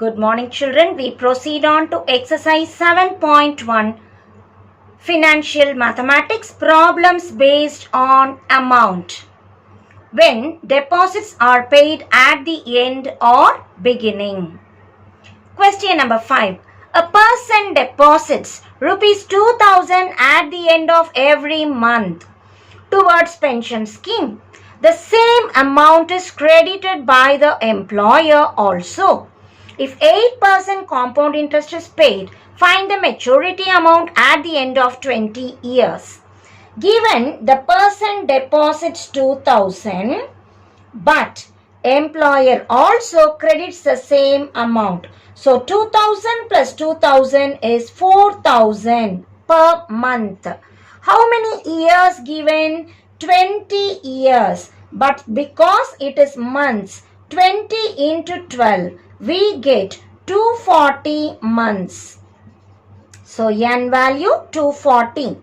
Good morning, children. We proceed on to exercise 7.1 Financial Mathematics Problems based on amount. When deposits are paid at the end or beginning. Question number 5. A person deposits rupees 2000 at the end of every month towards pension scheme. The same amount is credited by the employer also. If 8% compound interest is paid, find the maturity amount at the end of 20 years. Given the person deposits 2000, but employer also credits the same amount. So 2000 plus 2000 is 4000 per month. How many years given? 20 years. But because it is months, 20 into 12, we get 240 months. So N value 240.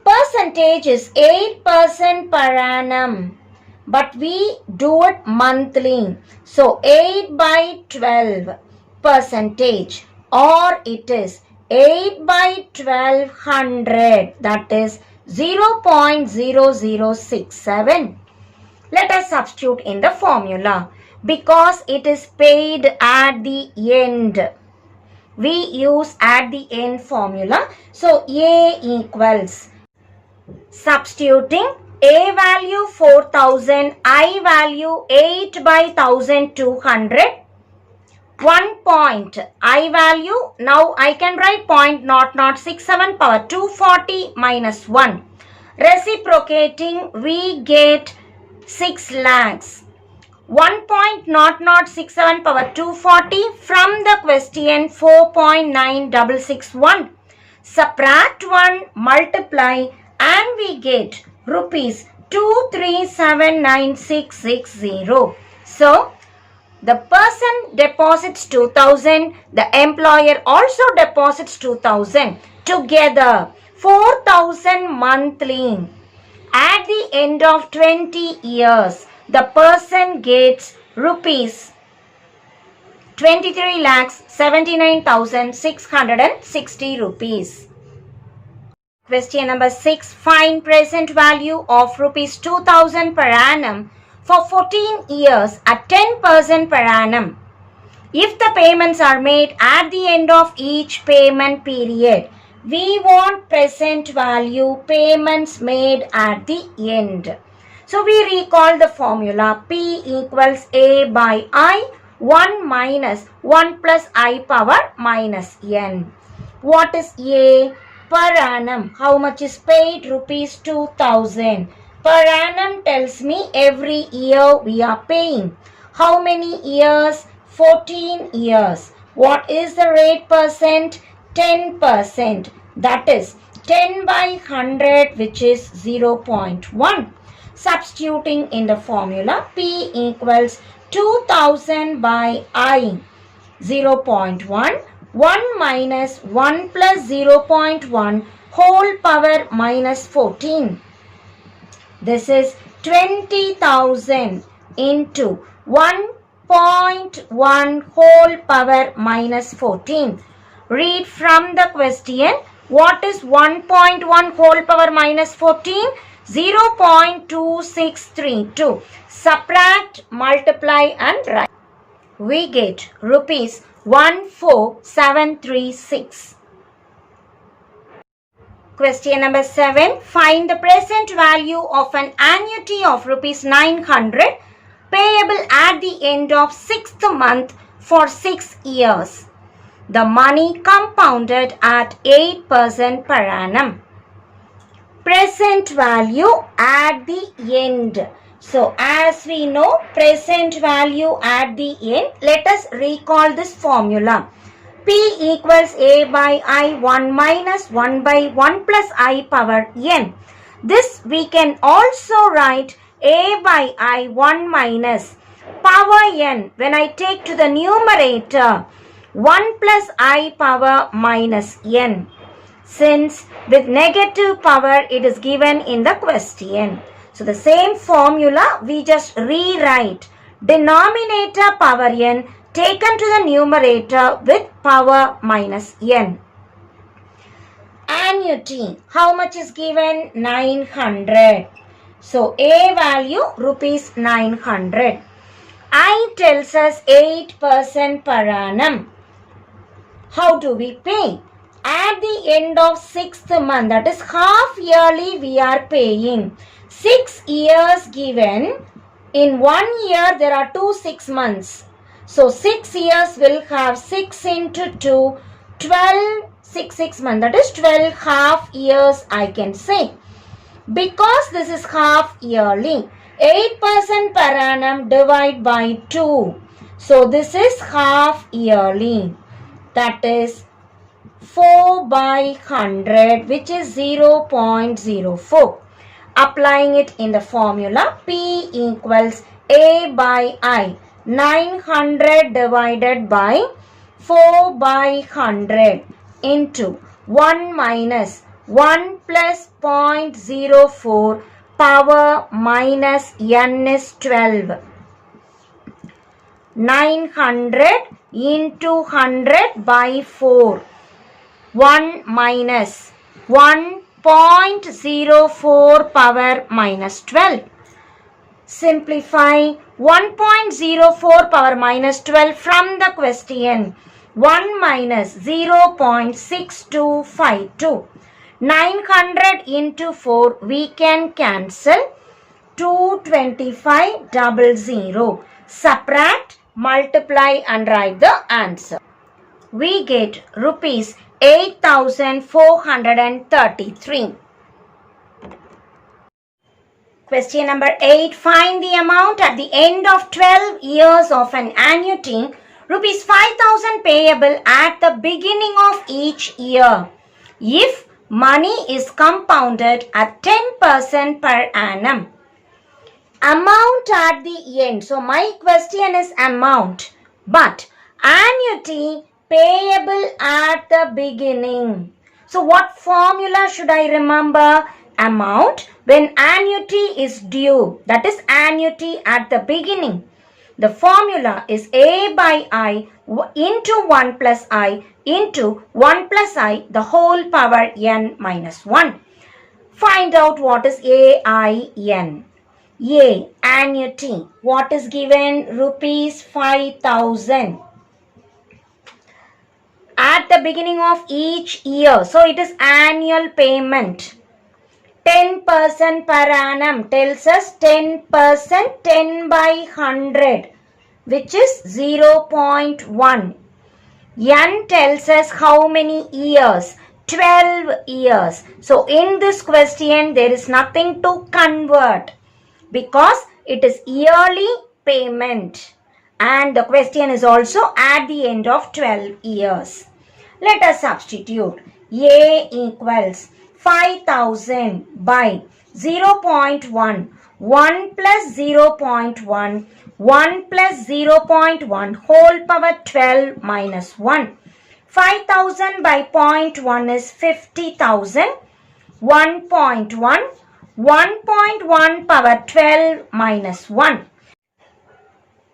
Percentage is 8% per annum. But we do it monthly. So 8 by 12 percentage, or it is 8 by 1200, that is 0.0067. Let us substitute in the formula. Because it is paid at the end, we use at the end formula. So A equals, substituting A value 4000, I value 8 by 1200. 1 point I value, now I can write 0.0067 power 240 minus 1. Reciprocating, we get 6 lakhs. 1.0067 power 240 from the question 4.9661. Subtract 1, multiply, and we get rupees 2379660. So, the person deposits 2000, the employer also deposits 2000. Together, 4000 monthly. At the end of 20 years, the person gets rupees 23,79,660 rupees. Question number 6. Find present value of rupees 2000 per annum for 14 years at 10% per annum. If the payments are made at the end of each payment period, we want present value payments made at the end. So we recall the formula P equals A by I, 1 minus 1 plus I power minus N. What is A? Per annum. How much is paid? Rupees 2000. Per annum tells me every year we are paying. How many years? 14 years. What is the rate percent? 10%. That is 10 by 100, which is 0.1. Substituting in the formula, P equals 2000 by I, 0.1, 1 minus 1 plus 0.1 whole power minus 14. This is 20,000 into 1.1 whole power minus 14. Read from the question, what is 1.1 whole power minus 14? 0.2632. Subtract, multiply and write. We get rupees 14736. Question number 7. Find the present value of an annuity of rupees 900 payable at the end of 6th month for 6 years. The money compounded at 8% per annum. Present value at the end. So, as we know, present value at the end, let us recall this formula. P equals A by I, 1 minus 1 by 1 plus I power N. This we can also write A by I, 1 minus power N. When I take to the numerator, 1 plus I power minus N. Since with negative power it is given in the question. So the same formula we just rewrite. Denominator power N, taken to the numerator with power minus n. Annuity, how much is given? 900. So A value rupees 900. I tells us 8% per annum. How do we pay? At the end of 6th month, that is half yearly, we are paying. 6 years given. In 1 year, there are 6 months. So 6 years will have 6 into 2, 12, 6 months. That is 12 half years, I can say. Because this is half yearly, 8% per annum divide by 2. So this is half yearly. That is 4 by 100, which is 0.04. Applying it in the formula, P equals A by I. 900 divided by 4 by 100 into 1 minus 1 plus 0.04 power minus n is 12. 900 into 100 by 4. 1 minus 1.04 power minus 12. Simplify 1.04 power minus 12 from the question. 1 minus 0.6252. 900 into 4 we can cancel. 22500. Subtract, multiply and write the answer. We get rupees 8,433. Question number 8. Find the amount at the end of 12 years of an annuity, rupees 5,000 payable at the beginning of each year, if money is compounded at 10% per annum. Amount at the end. So my question is amount, but annuity payable at the beginning. So what formula should I remember? Amount when annuity is due, that is annuity at the beginning. The formula is A by I into 1 plus I into 1 plus I the whole power n minus 1. Find out what is AIN. A, annuity. What is given? Rupees 5,000. At the beginning of each year. So it is annual payment. 10% per annum tells us 10%, 10 by 100, which is 0.1. N tells us how many years? 12 years. So in this question, there is nothing to convert because it is yearly payment. And the question is also at the end of 12 years. Let us substitute. A equals 5,000 by 0.1. 1 plus 0.1. 1 plus 0.1 whole power 12 minus 1. 5,000 by 0.1 is 50,000. 1.1. 1.1 power 12 minus 1.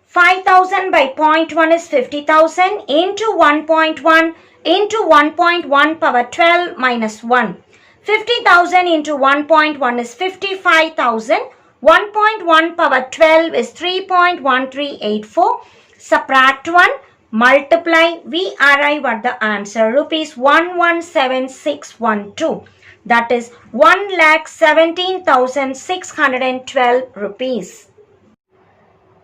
5,000 by 0.1 is 50,000 into 1.1 into 1.1 power 12 minus 1. 50,000 into 1.1 is 55,000. 1.1 power 12 is 3.1384. Subtract 1, multiply, we arrive at the answer rupees 117,612. That is 1,17,612 rupees.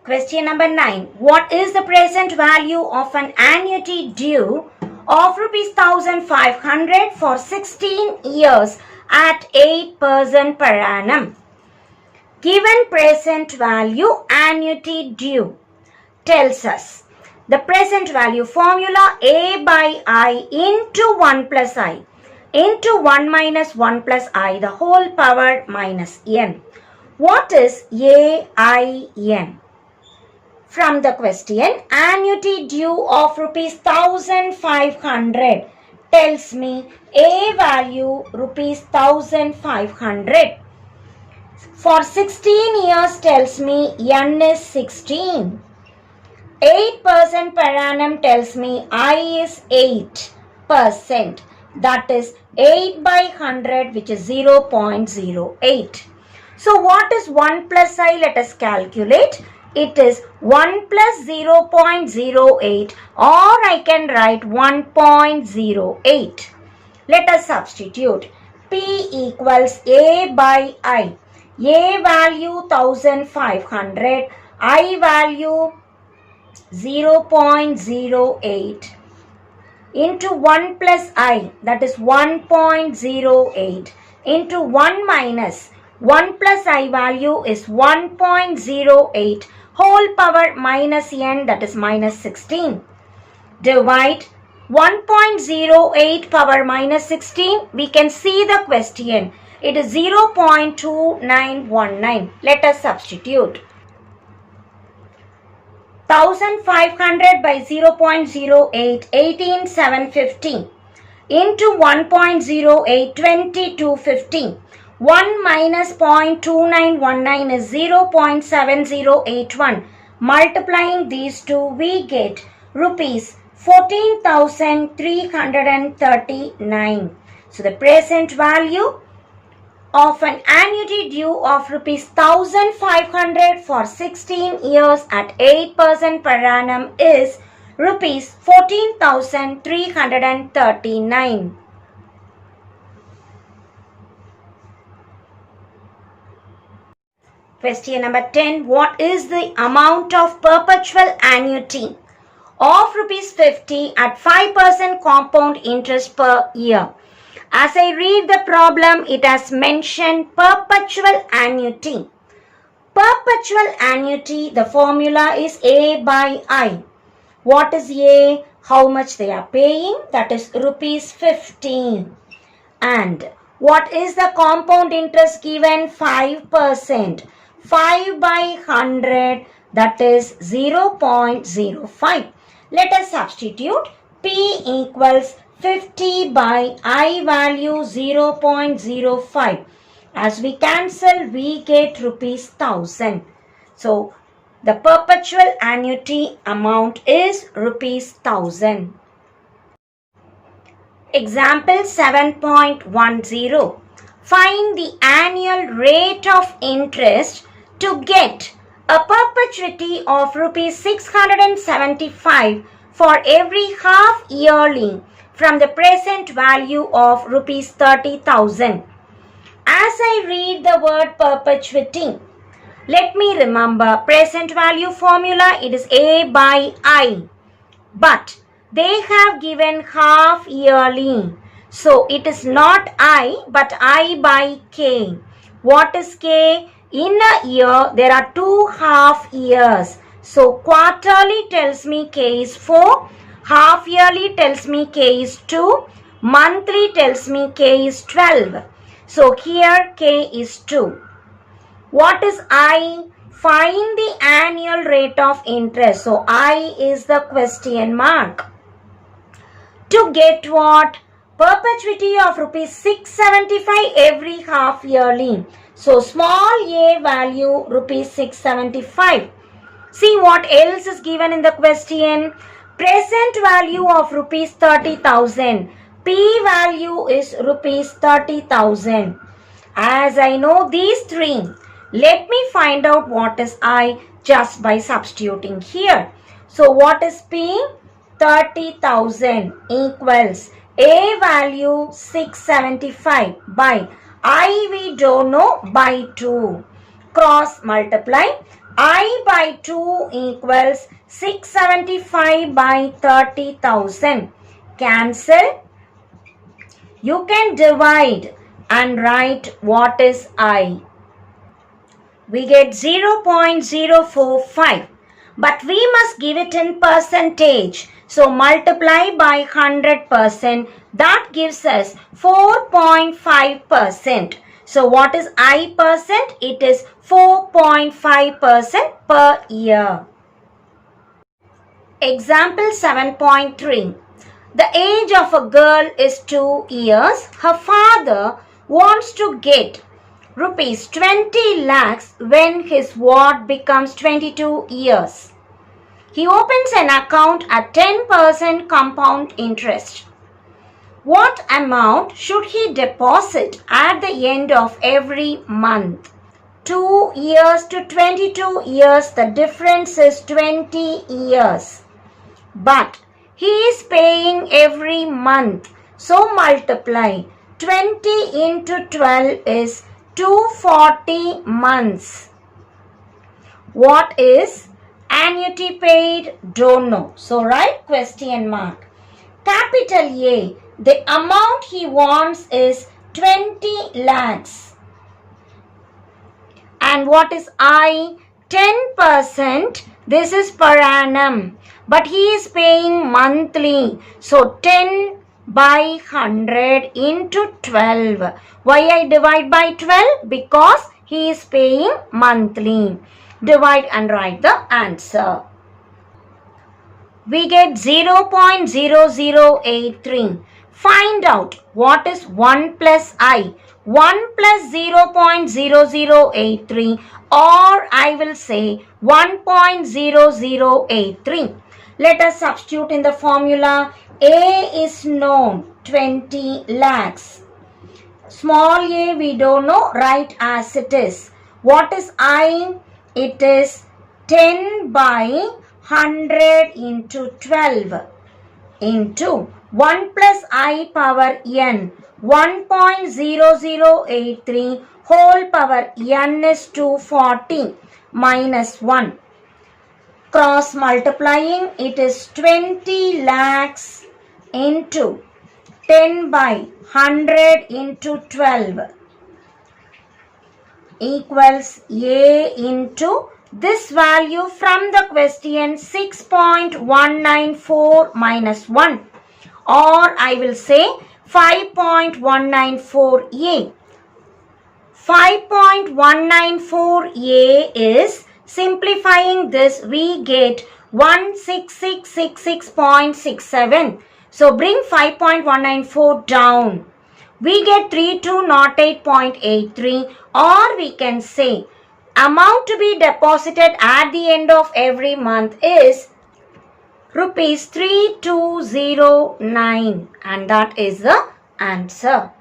Question number 9. What is the present value of an annuity due of rupees 1,500 for 16 years at 8% per annum? Given present value annuity due tells us the present value formula A by I into 1 plus I into 1 minus 1 plus I the whole power minus n. What is AIN? From the question, annuity due of rupees 1,500 tells me A value rupees 1,500. For 16 years tells me N is 16. 8% per annum tells me I is 8%. That is 8 by 100, which is 0.08. So what is 1 plus I? Let us calculate. It is 1 plus 0.08, or I can write 1.08. Let us substitute. P equals A by I. A value 1500, I value 0.08 into 1 plus I, that is 1.08, into 1 minus 1 plus I value is 1.08 whole power minus n, that is minus 16. Divide 1.08 power minus 16. We can see the question. It is 0.2919. Let us substitute. 1500 by 0.08, 18,750 into 1.08, 2250. 1 minus 0.2919 is 0.7081. Multiplying these two, we get rupees 14,339. So the present value of an annuity due of rupees 1,500 for 16 years at 8% per annum is rupees 14,339. Question number 10. What is the amount of perpetual annuity of rupees 50 at 5% compound interest per year? As I read the problem, it has mentioned perpetual annuity. Perpetual annuity, the formula is A by I. What is A? How much they are paying? That is rupees 15. And what is the compound interest given? 5%. 5 by 100, that is 0.05. Let us substitute. P equals 50 by I value 0.05. As we cancel, we get rupees 1000. So the perpetual annuity amount is rupees 1000. Example 7.10. Find the annual rate of interest to get a perpetuity of rupees 675 for every half yearly from the present value of rupees 30,000. As I read the word perpetuity, let me remember present value formula, it is A by I. But they have given half yearly. So it is not I but I by K. What is K? In a year there are 2 half years. So quarterly tells me K is 4. Half yearly tells me K is 2. Monthly tells me K is 12. So here K is 2. What is I? Find the annual rate of interest. So I is the question mark. To get what? Perpetuity of rupees 675 every half yearly. So small a value rupees 675. See what else is given in the question. Present value of rupees 30,000. P value is rupees 30,000. As I know these three, let me find out what is I just by substituting here. So what is P? 30,000 equals A value 675 by I we don't know by 2. Cross multiply. I by 2 equals 675 by 30,000. Cancel. You can divide and write what is I. We get 0.045. But we must give it in percentage. So multiply by 100%. That gives us 4.5%. So what is I percent? It is 4.5% per year. Example 7.3. The age of a girl is 2 years. Her father wants to get rupees 20 lakhs when his ward becomes 22 years. He opens an account at 10% compound interest. What amount should he deposit at the end of every month? 2 years to 22 years, the difference is 20 years. But he is paying every month. So multiply 20 into 12 is 240 months. What is annuity paid? Don't know. So write question mark. Capital A, the amount he wants is 20 lakhs. And what is I? 10%. This is per annum. But he is paying monthly. So 10 by 100 into 12. Why I divide by 12? Because he is paying monthly. Divide and write the answer. We get 0.0083. Find out what is 1 plus I. 1 plus 0.0083, or I will say 1.0083. Let us substitute in the formula. A is known, 20 lakhs. Small a we don't know, write as it is. What is I? It is 10 by 100 into 12 into 1 plus I power n. 1.0083 whole power n is 240 minus 1. Cross multiplying, it is 20 lakhs into 10 by 100 into 12 equals A into this value from the question 6.194 minus 1, or I will say 5.194A. 5.194A is, simplifying this, we get 16666.67. So bring 5.194 down. We get 3208.83, or we can say amount to be deposited at the end of every month is rupees 3209, and that is the answer.